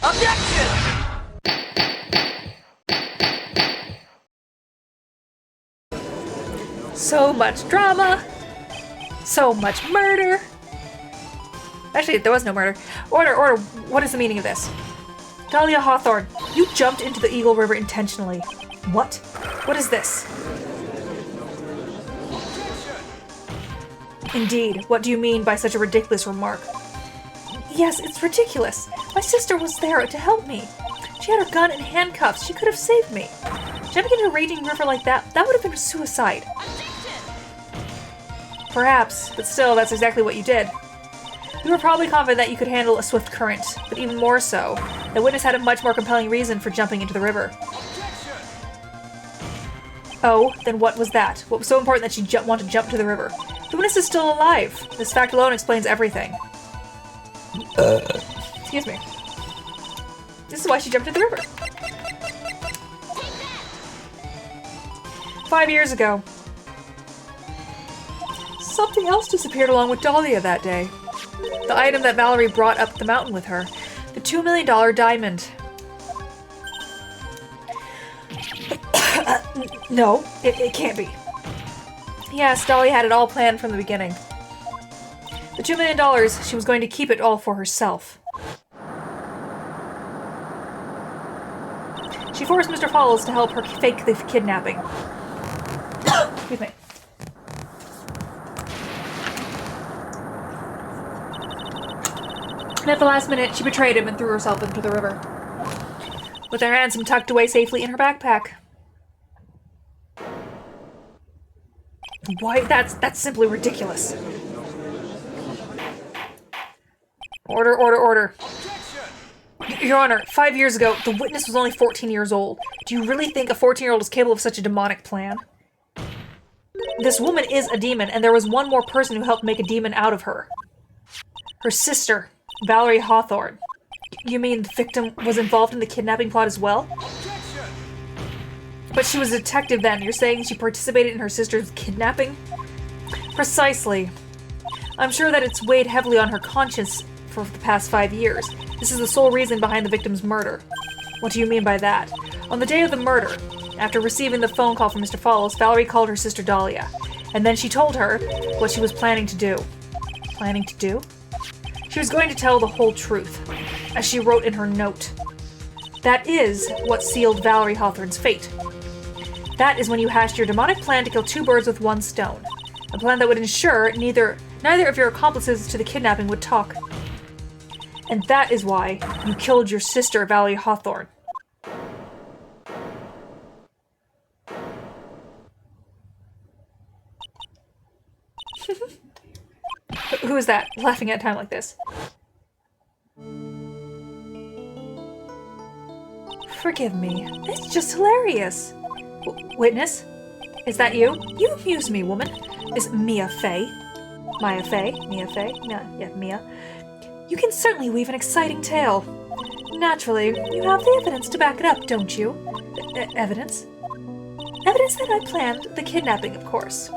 Objection! So much drama. So much murder. Actually, there was no murder. Order, what is the meaning of this? Dahlia Hawthorne, you jumped into the Eagle River intentionally. What? What is this? Indeed, what do you mean by such a ridiculous remark? Yes, it's ridiculous. My sister was there to help me. She had her gun and handcuffs. She could have saved me. Jumping into a raging river like that would have been suicide. Perhaps, but still, that's exactly what you did. You were probably confident that you could handle a swift current, but even more so, the witness had a much more compelling reason for jumping into the river. Oh, then what was that? What was so important that she wanted to jump to the river? The witness is still alive. This fact alone explains everything. Excuse me. This is why she jumped into the river. 5 years ago. Something else disappeared along with Dahlia that day. The item that Valerie brought up the mountain with her. The $2 million diamond. No, it can't be. Yes, Dahlia had it all planned from the beginning. The $2 million, she was going to keep it all for herself. She forced Mr. Falls to help her fake the kidnapping. Excuse me. And at the last minute, she betrayed him and threw herself into the river. With her ransom tucked away safely in her backpack. Why, that's simply ridiculous. Order. Your Honor, 5 years ago, the witness was only 14 years old. Do you really think a 14-year-old is capable of such a demonic plan? This woman is a demon, and there was one more person who helped make a demon out of her. Her sister, Valerie Hawthorne. You mean the victim was involved in the kidnapping plot as well? But she was a detective then. You're saying she participated in her sister's kidnapping? Precisely. I'm sure that it's weighed heavily on her conscience for the past 5 years. This is the sole reason behind the victim's murder. What do you mean by that? On the day of the murder, after receiving the phone call from Mr. Falls, Valerie called her sister Dahlia. And then she told her what she was planning to do. Planning to do? She was going to tell the whole truth, as she wrote in her note. That is what sealed Valerie Hawthorne's fate. That is when you hashed your demonic plan to kill 2 birds with 1 stone. A plan that would ensure neither of your accomplices to the kidnapping would talk. And that is why you killed your sister, Valerie Hawthorne. Who is that, laughing at a time like this? Forgive me. It's just hilarious. Witness? Is that you? You amuse me, woman. Is Mia Fey? Maya Fey? Mia Fey? Yeah, Mia. You can certainly weave an exciting tale. Naturally, you have the evidence to back it up, don't you? Evidence? Evidence that I planned the kidnapping, of course.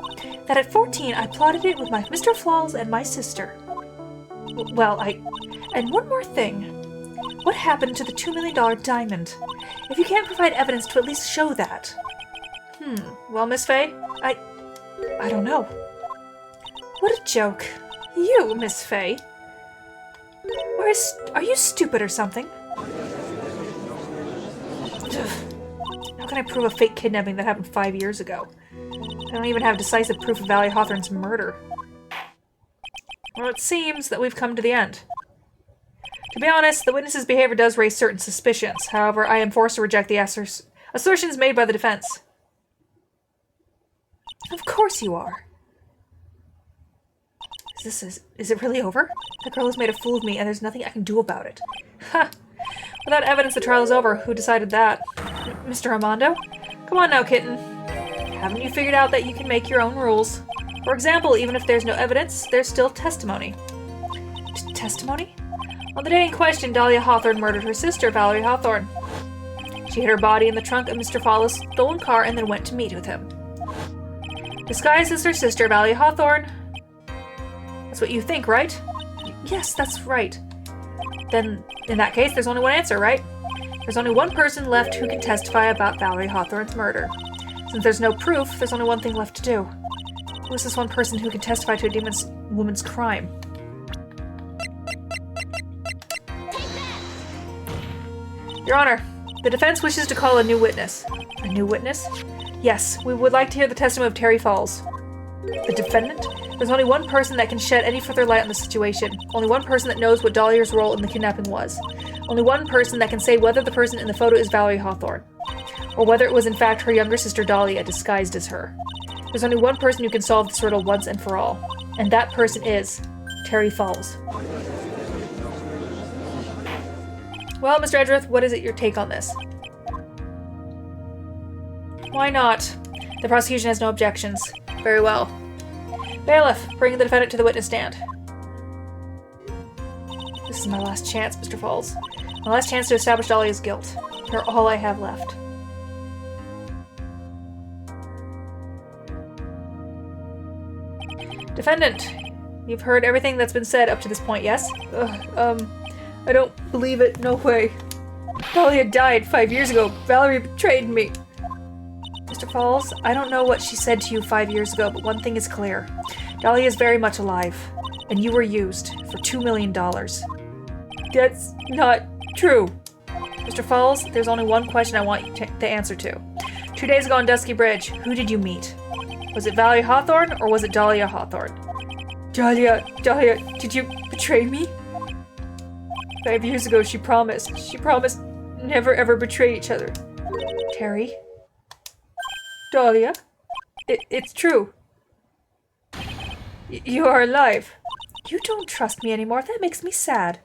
That at 14 I plotted it with my Mr. Falls and my sister. Well, And one more thing. What happened to the $2 million diamond? If you can't provide evidence to at least show that. Well, Miss Fey, I don't know. What a joke. You, Miss Fey. Are you stupid or something? How can I prove a fake kidnapping that happened 5 years ago? I don't even have decisive proof of Valerie Hawthorne's murder. Well, it seems that we've come to the end. To be honest, the witness's behavior does raise certain suspicions. However, I am forced to reject the assertions made by the defense. Of course you are. Is it really over? The girl has made a fool of me, and there's nothing I can do about it. Ha! Without evidence, the trial is over. Who decided that? Mr. Armando? Come on now, kitten. Haven't you figured out that you can make your own rules? For example, even if there's no evidence, there's still testimony. Testimony? On the day in question, Dahlia Hawthorne murdered her sister, Valerie Hawthorne. She hid her body in the trunk of Mr. Fallow's stolen car and then went to meet with him. Disguised as her sister, Valerie Hawthorne. That's what you think, right? Yes, that's right. Then, in that case, there's only one answer, right? There's only one person left who can testify about Valerie Hawthorne's murder. Since there's no proof, there's only one thing left to do. Who is this one person who can testify to a woman's crime? Your Honor, the defense wishes to call a new witness. A new witness? Yes, we would like to hear the testimony of Terry Falls. The defendant? There's only one person that can shed any further light on the situation. Only one person that knows what Dahlia's role in the kidnapping was. Only one person that can say whether the person in the photo is Valerie Hawthorne, or whether it was in fact her younger sister Dahlia disguised as her. There's only one person who can solve this riddle once and for all, and that person is Terry Falls. Well, Mr. Edgeworth, what is your take on this? Why not? The prosecution has no objections. Very well. Bailiff, bring the defendant to the witness stand. This is my last chance, Mr. Falls. My last chance to establish Dahlia's guilt. You're all I have left. Defendant, you've heard everything that's been said up to this point, yes? I don't believe it. No way. Dahlia died 5 years ago. Valerie betrayed me. Mr. Falls, I don't know what she said to you 5 years ago, but one thing is clear. Dahlia is very much alive, and you were used for $2 million. That's not true. Mr. Falls, there's only one question I want you the answer to. 2 days ago on Dusky Bridge, who did you meet? Was it Valerie Hawthorne, or was it Dahlia Hawthorne? Dahlia, did you betray me? 5 years ago, she promised never ever betray each other. Terry? Dahlia? It's true. You are alive. You don't trust me anymore. That makes me sad.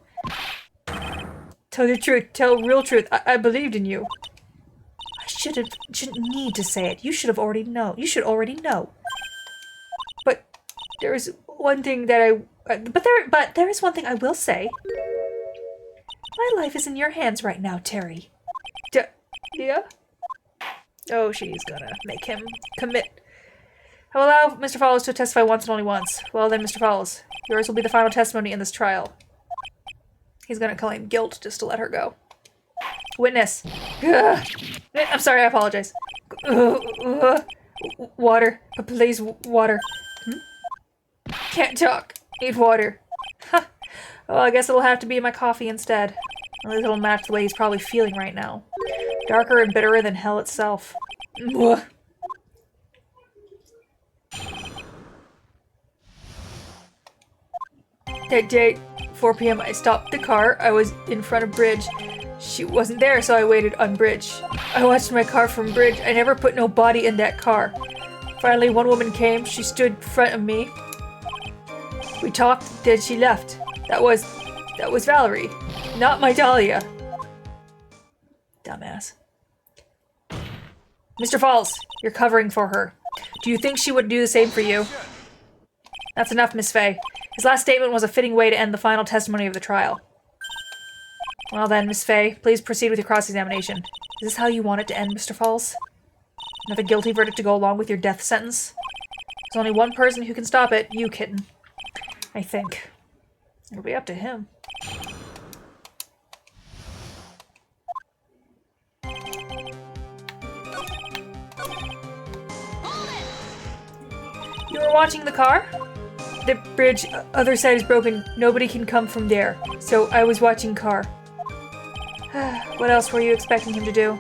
Tell the truth. Tell real truth. I believed in you. I shouldn't need to say it. You should already know. But there is one thing that but there is one thing I will say. My life is in your hands right now, Terry. Yeah? Oh, she's gonna make him commit. I will allow Mr. Falls to testify once and only once. Well then, Mr. Falls, yours will be the final testimony in this trial. He's gonna claim guilt just to let her go. Witness. Ugh. I'm sorry, I apologize. Water. Please, water. Can't talk. Need water. Huh. Well, I guess it'll have to be my coffee instead. At least it'll match the way he's probably feeling right now. Darker and bitterer than hell itself. That day, 4 p.m., I stopped the car. I was in front of Bridge. She wasn't there, so I waited on Bridge. I watched my car from Bridge. I never put no body in that car. Finally, one woman came. She stood in front of me. We talked, then she left. That was Valerie, not my Dahlia. Dumbass. Mr. Falls, you're covering for her. Do you think she would do the same for you? That's enough, Miss Fay. His last statement was a fitting way to end the final testimony of the trial. Well then, Miss Fay, please proceed with your cross-examination. Is this how you want it to end, Mr. Falls? Another guilty verdict to go along with your death sentence? There's only one person who can stop it, you kitten. I think. It'll be up to him. You were watching the car? The bridge, other side is broken. Nobody can come from there. So I was watching car. What else were you expecting him to do?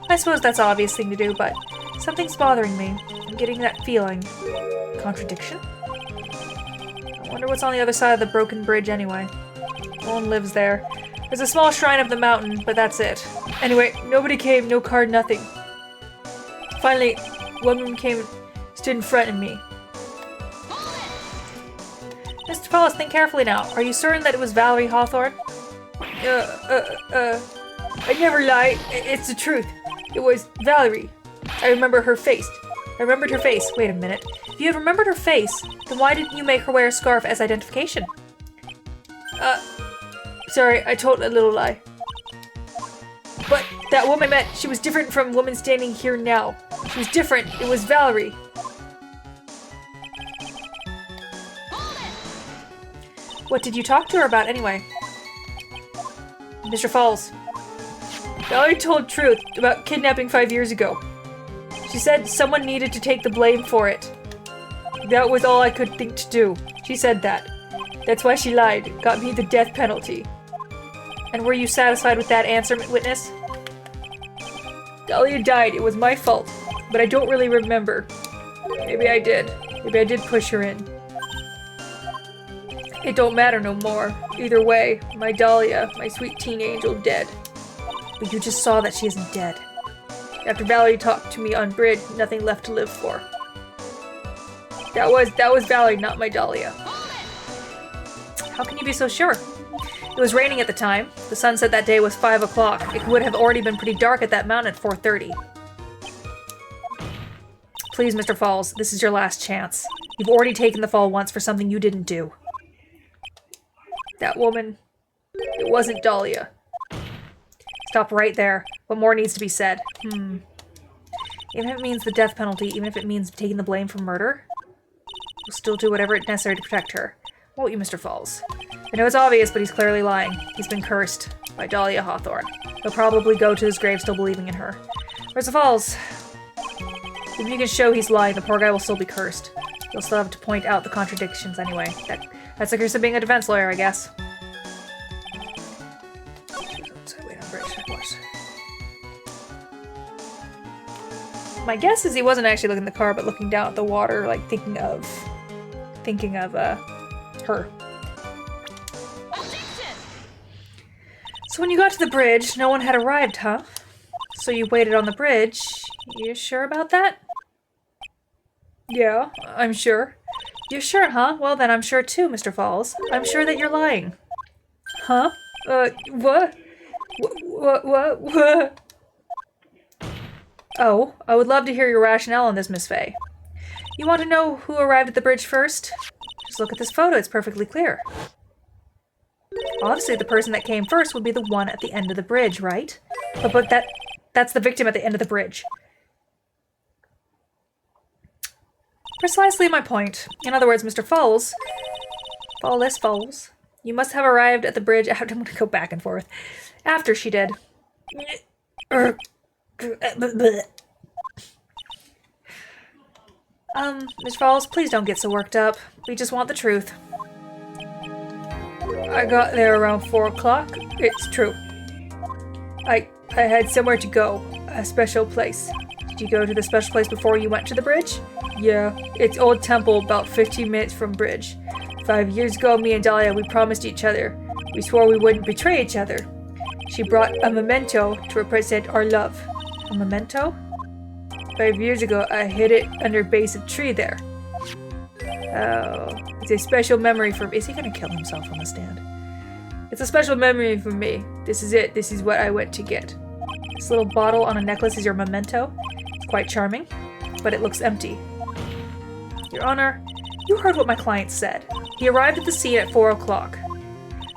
I suppose that's an obvious thing to do, but something's bothering me. I'm getting that feeling. Contradiction? I wonder what's on the other side of the broken bridge anyway. No one lives there. There's a small shrine up the mountain, but that's it. Anyway, nobody came, no card, nothing. Finally, one woman came, stood in front of me. Mr. Falls, think carefully now. Are you certain that it was Valerie Hawthorne? I never lie. It's the truth. It was Valerie. I remember her face. I remembered her face. Wait a minute. If you had remembered her face, then why didn't you make her wear a scarf as identification? Sorry, I told a little lie. But that woman I met, she was different from the woman standing here now. She was different. It was Valerie. What did you talk to her about anyway? Mr. Falls. Valerie told truth about kidnapping 5 years ago. She said someone needed to take the blame for it. That was all I could think to do. She said that. That's why she lied. Got me the death penalty. And were you satisfied with that answer, witness? Dahlia died. It was my fault. But I don't really remember. Maybe I did. Maybe I did push her in. It don't matter no more. Either way, my Dahlia, my sweet teen angel, dead. But you just saw that she isn't dead. After Valerie talked to me on bridge, nothing left to live for. That was Valerie, not my Dahlia. How can you be so sure? It was raining at the time. The sunset that day was 5 o'clock. It would have already been pretty dark at that mountain at 4:30. Please, Mr. Falls, this is your last chance. You've already taken the fall once for something you didn't do. That woman, it wasn't Dahlia. Stop right there. What more needs to be said? Even if it means the death penalty, even if it means taking the blame for murder, we'll still do whatever is necessary to protect her. Won't you, Mr. Falls? I know it's obvious, but he's clearly lying. He's been cursed by Dahlia Hawthorne. He'll probably go to his grave still believing in her. Mr. Falls, if you can show he's lying, the poor guy will still be cursed. You'll still have to point out the contradictions anyway. That's the curse of being a defense lawyer, I guess. My guess is he wasn't actually looking at the car, but looking down at the water, like thinking of her. Objection! So when you got to the bridge, no one had arrived, huh? So you waited on the bridge. You sure about that? Yeah, I'm sure. You're sure, huh? Well then, I'm sure too, Mr. Falls. I'm sure that you're lying. Huh? What? What? Oh, I would love to hear your rationale on this, Miss Fay. You want to know who arrived at the bridge first? Just look at this photo, it's perfectly clear. Obviously, the person that came first would be the one at the end of the bridge, right? But that's the victim at the end of the bridge. Precisely my point. In other words, Mr. Falls, you must have arrived at the bridge. I'm going to go back and forth. After she did. Miss Falls, please don't get so worked up. We just want the truth. I got there around 4 o'clock. It's true. I had somewhere to go. A special place. Did you go to the special place before you went to the bridge? Yeah. It's Old Temple, about 15 minutes from bridge. 5 years ago, me and Dahlia, we promised each other. We swore we wouldn't betray each other. She brought a memento to represent our love. A memento? 5 years ago, I hid it under a base of tree there. Oh, it's a special memory for me. Is he gonna kill himself on the stand? It's a special memory for me. This is it. This is what I went to get. This little bottle on a necklace is your memento. It's quite charming, but it looks empty. Your Honor, you heard what my client said. He arrived at the scene at 4 o'clock,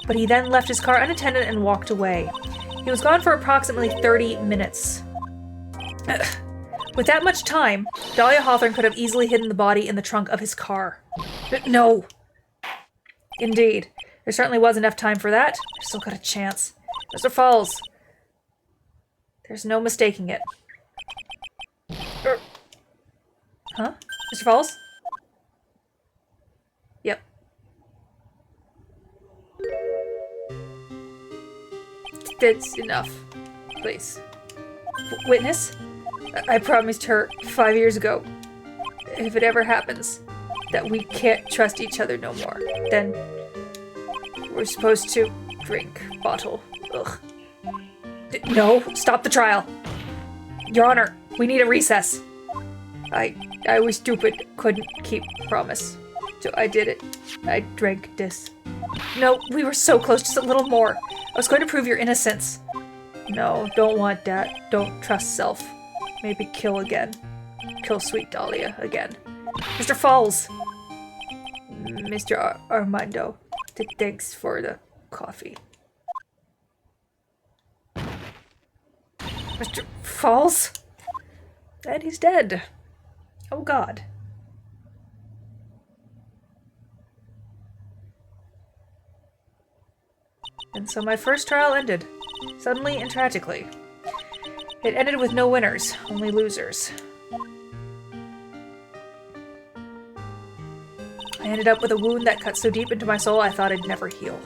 but he then left his car unattended and walked away. He was gone for approximately 30 minutes. With that much time, Dahlia Hawthorne could have easily hidden the body in the trunk of his car. No. Indeed. There certainly was enough time for that. I still got a chance. Mr. Falls. There's no mistaking it. Huh? Mr. Falls? Yep. That's enough. Please. Witness? I promised her 5 years ago, if it ever happens, that we can't trust each other no more, then we're supposed to drink bottle. Ugh. No, stop the trial. Your Honor, we need a recess. I was stupid, couldn't keep promise. So I did it. I drank this. No, we were so close, just a little more. I was going to prove your innocence. No, don't want that. Don't trust self. Maybe kill again. Kill sweet Dahlia again. Mr. Falls! Mr. Armando, thanks for the coffee. Mr. Falls? And he's dead. Oh God. And so my first trial ended. Suddenly and tragically. It ended with no winners, only losers. I ended up with a wound that cut so deep into my soul I thought I'd never heal.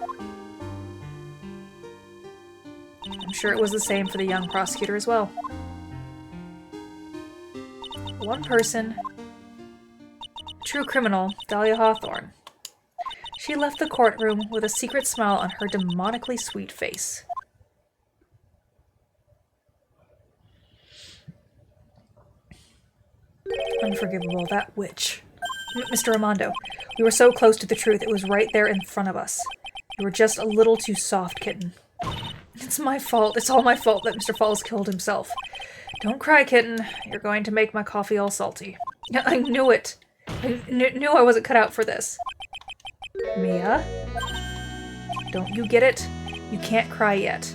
I'm sure it was the same for the young prosecutor as well. One person, true criminal, Dahlia Hawthorne. She left the courtroom with a secret smile on her demonically sweet face. Unforgivable, that witch. Mr. Armando, we were so close to the truth, it was right there in front of us. You were just a little too soft, kitten. It's my fault. It's all my fault that Mr. Falls killed himself. Don't cry, kitten. You're going to make my coffee all salty. I knew it. I knew I wasn't cut out for this. Mia? Don't you get it? You can't cry yet.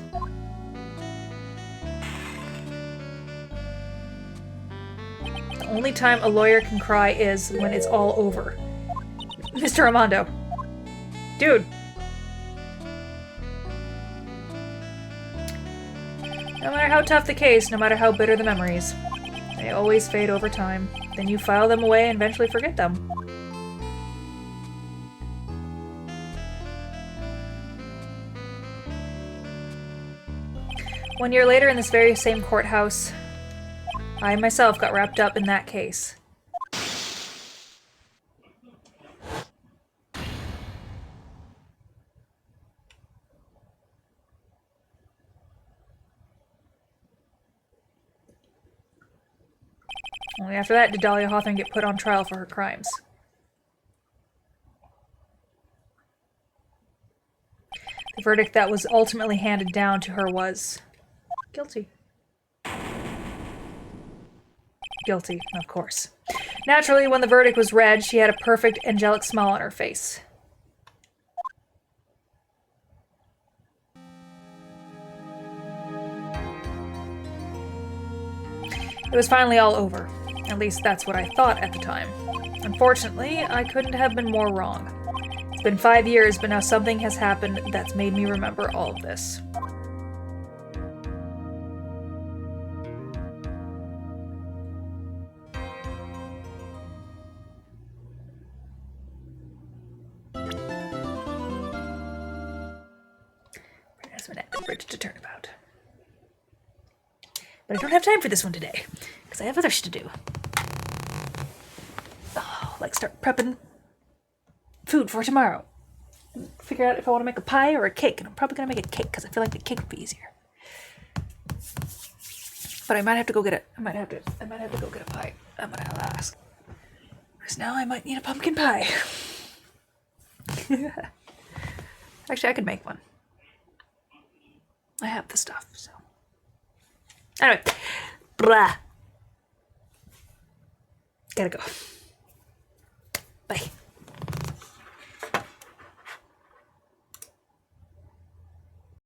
The only time a lawyer can cry is when it's all over. Mr. Armando. Dude. No matter how tough the case, no matter how bitter the memories, they always fade over time. Then you file them away and eventually forget them. One year later in this very same courthouse, I myself got wrapped up in that case. Only after that did Dahlia Hawthorne get put on trial for her crimes. The verdict that was ultimately handed down to her was guilty. Guilty, of course. Naturally, when the verdict was read, she had a perfect angelic smile on her face. It was finally all over. At least that's what I thought at the time. Unfortunately, I couldn't have been more wrong. It's been 5 years, but now something has happened that's made me remember all of this. That's an active bridge to turn about. But I don't have time for this one today, because I have others to do. Oh, like start prepping food for tomorrow. Figure out if I want to make a pie or a cake, and I'm probably going to make a cake, because I feel like the cake would be easier. But I might have to go get it. I might have to go get a pie. I'm going to ask. Because now I might need a pumpkin pie. Actually, I could make one. I have the stuff, so. Anyway. Blah. Gotta go. Bye.